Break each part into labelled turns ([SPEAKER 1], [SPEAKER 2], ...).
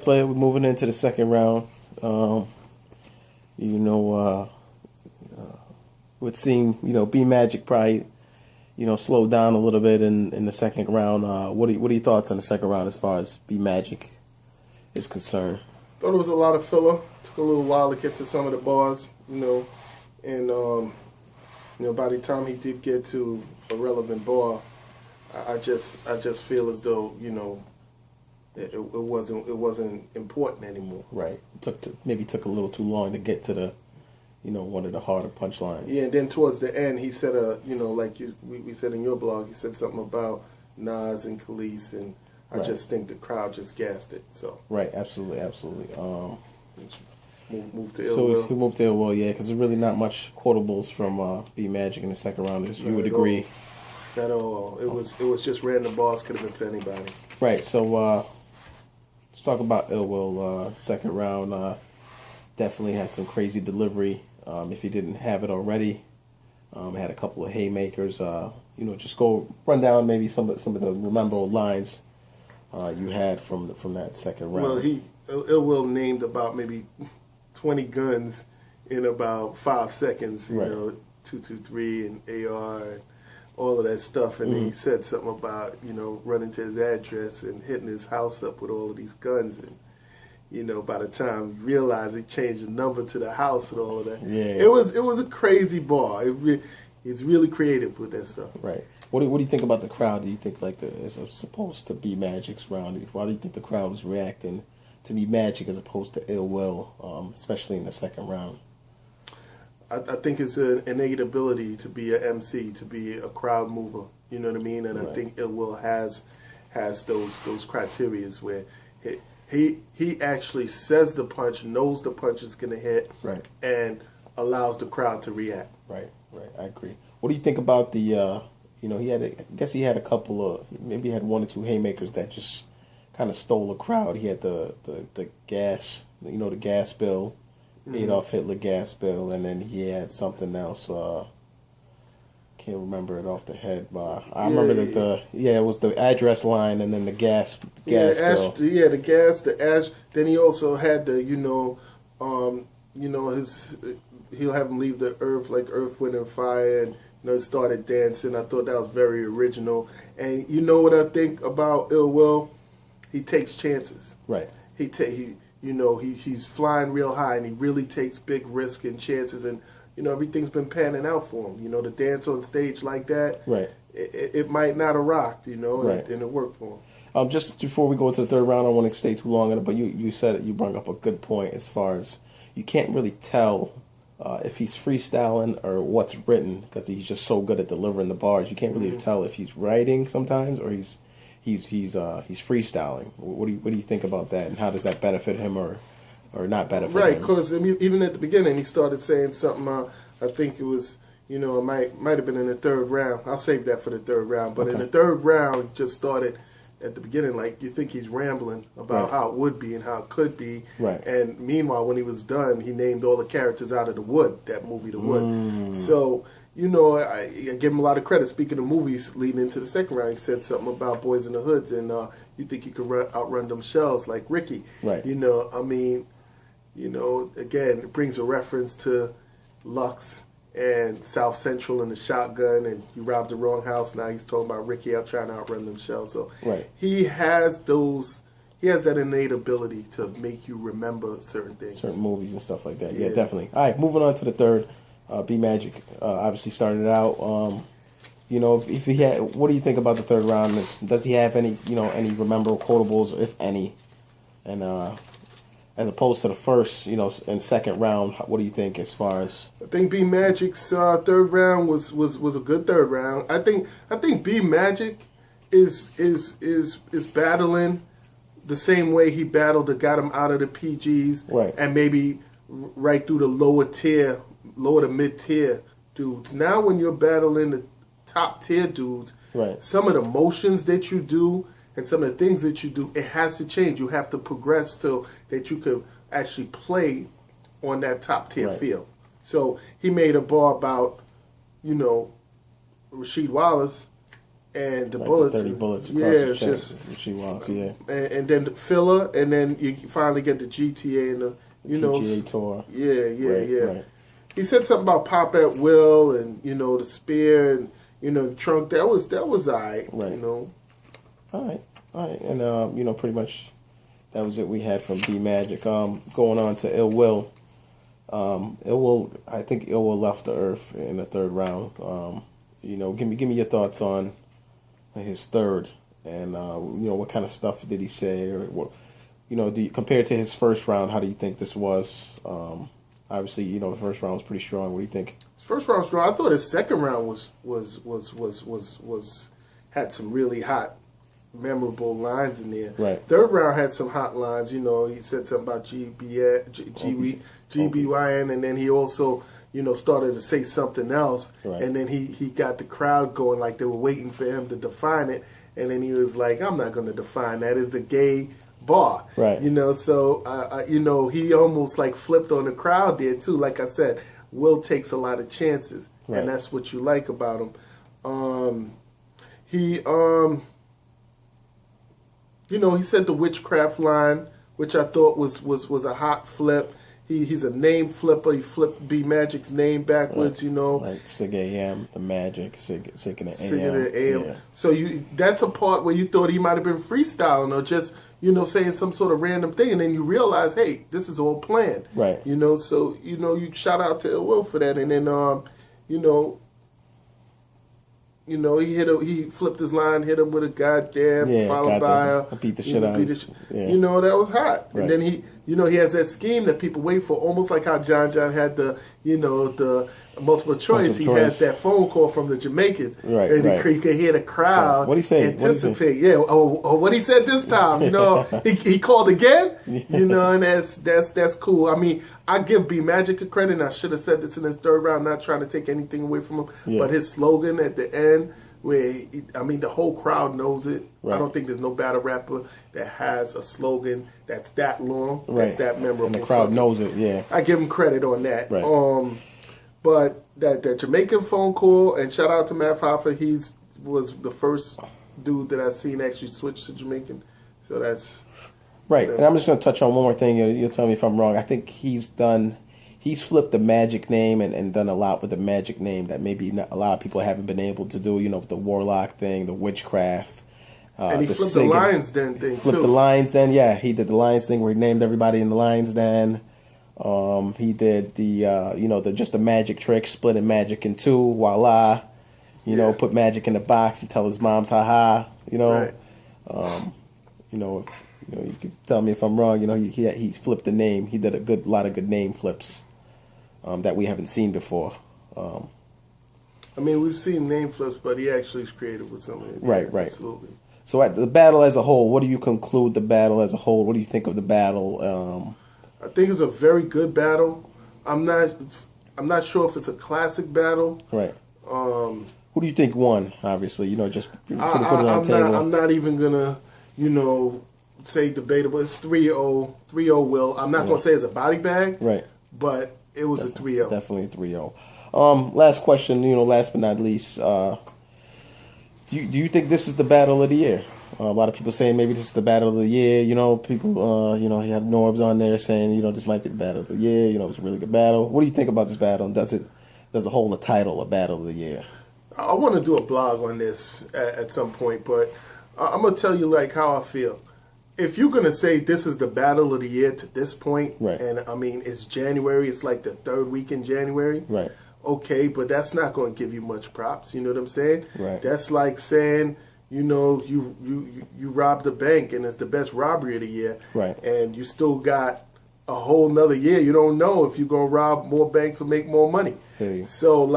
[SPEAKER 1] player. We're moving into the second round. You know, would seem B Magic probably slowed down a little bit in the second round. What are your thoughts on the second round as far as B Magic is concerned?
[SPEAKER 2] Thought it was a lot of filler. Took a little while to get to some of the bars, and by the time he did get to a relevant bar, I just feel as though it wasn't important anymore.
[SPEAKER 1] Right. Maybe took a little too long to get to the one of the harder punchlines.
[SPEAKER 2] Yeah, and then towards the end, he said, like we said in your blog, he said something about Nas and Khalees, and I just think the crowd just gassed it. So
[SPEAKER 1] right, absolutely.
[SPEAKER 2] Move to Ill Will.
[SPEAKER 1] So he moved to Ill Will, yeah, because there's really not much quotables from B Magic in the second round. As you would agree.
[SPEAKER 2] Not at all. It was just random bars. Could have been for anybody.
[SPEAKER 1] Right. So let's talk about Ill Will. Second round definitely had some crazy delivery. If you didn't have it already, had a couple of haymakers. Just go run down maybe some of the memorable lines you had from that second round.
[SPEAKER 2] Well, Ill Will named about maybe 20 guns in about 5 seconds. 223 and AR and all of that stuff, and then he said something about running to his address and hitting his house up with all of these guns, and by the time you realize he changed the number to the house and all of that.
[SPEAKER 1] Yeah.
[SPEAKER 2] It was a crazy bar. He's really creative with that stuff.
[SPEAKER 1] Right. What do you think about the crowd? Do you think it's supposed to be Magic's round? Why do you think the crowd was reacting to be Magic as opposed to Ill Will, especially in the second round?
[SPEAKER 2] I think it's an innate ability to be an MC, to be a crowd mover. You know what I mean? And I think Ill Will has those criterias where he actually says the punch, knows the punch is going to hit,
[SPEAKER 1] right,
[SPEAKER 2] and allows the crowd to react.
[SPEAKER 1] Right. I agree. What do you think about the? He had a couple of, maybe he had one or two haymakers that just kind of stole the crowd. He had the gas, the gas bill, Adolf Hitler gas bill, and then he had something else. Can't remember it off the head, but I remember that it was the address line and then the gas bill.
[SPEAKER 2] The gas, the ash. Then he also had the he'll have him leave the earth like Earth, Wind, and Fire, and started dancing. I thought that was very original. And you know what I think about Ill Will? He takes chances.
[SPEAKER 1] Right.
[SPEAKER 2] He's flying real high, and he really takes big risks and chances, and everything's been panning out for him. The dance on stage like that,
[SPEAKER 1] right?
[SPEAKER 2] It might not have rocked,
[SPEAKER 1] right.
[SPEAKER 2] and it worked for him.
[SPEAKER 1] Just before we go to the third round, I don't want to stay too long on it, but you said it. You brought up a good point as far as you can't really tell if he's freestyling or what's written because he's just so good at delivering the bars. You can't really tell if he's writing sometimes or he's freestyling. What do you think about that, and how does that benefit him or not benefit him?
[SPEAKER 2] Right, because even at the beginning he started saying something. I think it was it might have been in the third round. I'll save that for the third round. But in the third round, just started at the beginning like you think he's rambling about how it would be and how it could be.
[SPEAKER 1] Right.
[SPEAKER 2] And meanwhile, when he was done, he named all the characters out of The Wood, that movie, The Wood. So. I give him a lot of credit. Speaking of movies, leading into the second round, he said something about Boys in the Hoods, and you think you could outrun them shells like Ricky.
[SPEAKER 1] Right.
[SPEAKER 2] Again, it brings a reference to Lux and South Central and the shotgun, and you robbed the wrong house. Now he's talking about Ricky out trying to outrun them shells. So he has that innate ability to make you remember certain things.
[SPEAKER 1] Certain movies and stuff like that. Yeah, definitely. All right, moving on to the third. B Magic obviously started it out. If he had, what do you think about the third round? Does he have any memorable quotables, if any? And as opposed to the first, and second round, what do you think as far as?
[SPEAKER 2] I think B Magic's third round was a good third round. I think B Magic is battling the same way he battled that got him out of the PGs,
[SPEAKER 1] right?
[SPEAKER 2] And maybe right through the lower to mid-tier dudes. Now when you're battling the top-tier dudes,
[SPEAKER 1] right,
[SPEAKER 2] some of the motions that you do and some of the things that you do, it has to change. You have to progress so that you could actually play on that top-tier field. So he made a bar about, Rasheed Wallace, and the
[SPEAKER 1] like
[SPEAKER 2] bullets,
[SPEAKER 1] 30 bullets across the chest.
[SPEAKER 2] just
[SPEAKER 1] She was, yeah.
[SPEAKER 2] and then the filler, and then you finally get the GTA and the
[SPEAKER 1] PGA Tour.
[SPEAKER 2] Yeah.
[SPEAKER 1] Right.
[SPEAKER 2] He said something about pop at will, and the spear, and the trunk. That was alright.
[SPEAKER 1] Right. All right, and pretty much that was it we had from B Magic. Going on to Ill Will. I think Ill Will left the earth in the third round. Give me your thoughts on his third, and what kind of stuff did he say, or what, compared to his first round, how do you think this was? Obviously, the first round was pretty strong. What do you think?
[SPEAKER 2] His first round was strong. I thought his second round was had some really hot, memorable lines in there.
[SPEAKER 1] Right.
[SPEAKER 2] Third round had some hot lines. He said something about GBYN, and then he also started to say something else,
[SPEAKER 1] right.
[SPEAKER 2] And then he got the crowd going like they were waiting for him to define it, and then he was like, "I'm not going to define that. It's a gay bar."
[SPEAKER 1] Right.
[SPEAKER 2] So he almost like flipped on the crowd there too. Like I said, Will takes a lot of chances,
[SPEAKER 1] right.
[SPEAKER 2] And that's what you like about him. He said the witchcraft line, which I thought was a hot flip. He's a name flipper. He flipped B Magic's name backwards,
[SPEAKER 1] right. Like Sig AM, the Magic, Sig and the AM.
[SPEAKER 2] Sig and the AM.
[SPEAKER 1] Yeah.
[SPEAKER 2] So that's a part where you thought he might have been freestyling or just, saying some sort of random thing, and then you realize, hey, this is all planned.
[SPEAKER 1] Right.
[SPEAKER 2] So you shout out to Ill Will for that, and then he flipped his line, hit him with a goddamn, followed by
[SPEAKER 1] I beat the shit out of his,
[SPEAKER 2] that was hot.
[SPEAKER 1] Right.
[SPEAKER 2] And then he has that scheme that people wait for, almost like how John had the multiple choice. He has that phone call from the Jamaican.
[SPEAKER 1] Right,
[SPEAKER 2] and
[SPEAKER 1] right.
[SPEAKER 2] You can hear the crowd
[SPEAKER 1] What'd he say?
[SPEAKER 2] anticipate. What he said this time, he called again, and that's cool. I mean, I give B Magic a credit, and I should have said this in his third round, not trying to take anything away from him, but his slogan at the end, where the whole crowd knows it. Right. I don't think there's no battle rapper that has a slogan that's that long, that's that memorable.
[SPEAKER 1] And the crowd knows it. Yeah,
[SPEAKER 2] I give him credit on that.
[SPEAKER 1] Right.
[SPEAKER 2] But that Jamaican phone call, and shout out to Matt Hoffa, was the first dude that I've seen actually switch to Jamaican. So that's
[SPEAKER 1] right. And I'm just going to touch on one more thing. You'll tell me if I'm wrong. I think he's flipped the Magic name and done a lot with the Magic name that maybe not, a lot of people haven't been able to do. With the Warlock thing, the witchcraft.
[SPEAKER 2] And he flipped the Lions Den thing too.
[SPEAKER 1] Flipped the Lions Den, yeah. He did the Lions thing where he named everybody in the Lions Den. He did the just the magic trick, splitting magic in two, voila. Put magic in the box and tell his mom's ha.
[SPEAKER 2] Right.
[SPEAKER 1] You can tell me if I'm wrong. He flipped the name. He did a lot of good name flips that we haven't seen before.
[SPEAKER 2] We've seen name flips, but he actually is creative with some of it.
[SPEAKER 1] Right.
[SPEAKER 2] Absolutely.
[SPEAKER 1] So at the battle as a whole, what do you conclude the battle as a whole? What do you think of the battle?
[SPEAKER 2] I think it's a very good battle. I'm not sure if it's a classic battle.
[SPEAKER 1] Right. Who do you think won? Obviously, just put it on the table.
[SPEAKER 2] I'm not even gonna, say debatable. It's 3-0. 3-0 Will. I'm not gonna say it's a body bag.
[SPEAKER 1] Right.
[SPEAKER 2] But it was a 3-0.
[SPEAKER 1] Definitely a 3-0. Last question. Last but not least. Do you think this is the battle of the year? A lot of people saying maybe this is the battle of the year. People, he had Norbs on there saying, this might be the battle of the year. It's a really good battle. What do you think about this battle? Does it hold the title of battle of the year?
[SPEAKER 2] I want to do a blog on this at some point, but I'm going to tell you how I feel. If you're going to say this is the battle of the year to this point,
[SPEAKER 1] right.
[SPEAKER 2] And it's January, it's like the third week in January.
[SPEAKER 1] Right.
[SPEAKER 2] Okay, but that's not going to give you much props. You know what I'm saying?
[SPEAKER 1] Right.
[SPEAKER 2] That's like saying, you robbed a bank and it's the best robbery of the year.
[SPEAKER 1] Right.
[SPEAKER 2] And you still got a whole nother year. You don't know if you're going to rob more banks or make more money.
[SPEAKER 1] Hey.
[SPEAKER 2] So,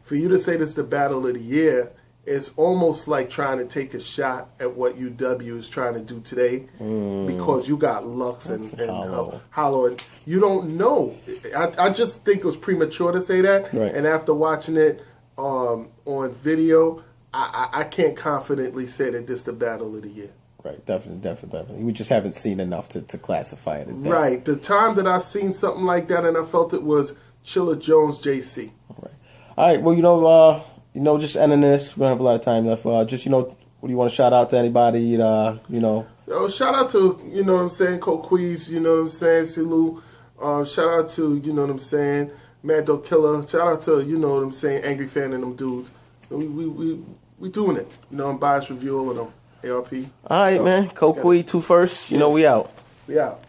[SPEAKER 2] for you to say this is the battle of the year, it's almost like trying to take a shot at what UW is trying to do today because you got Lux and Hollow. And you don't know. I just think it was premature to say that.
[SPEAKER 1] Right.
[SPEAKER 2] And after watching it on video, I can't confidently say that this is the battle of the year.
[SPEAKER 1] Right, definitely. We just haven't seen enough to classify it as that.
[SPEAKER 2] Right. The time that I seen something like that and I felt it was Chilla Jones JC.
[SPEAKER 1] All right. Well, just ending this. We don't have a lot of time left. Just, what do you want to shout out to anybody?
[SPEAKER 2] Yo, shout out to, what I'm saying, Coquise, you know what I'm saying, Silu. Shout out to, you know what I'm saying, Mad Dog Killer. Shout out to, you know what I'm saying, Angry Fan and them dudes. We doing it. Unbiased review, all of them. ARP.
[SPEAKER 1] All right, man. Coquise, 2 First. We out.
[SPEAKER 2] We out.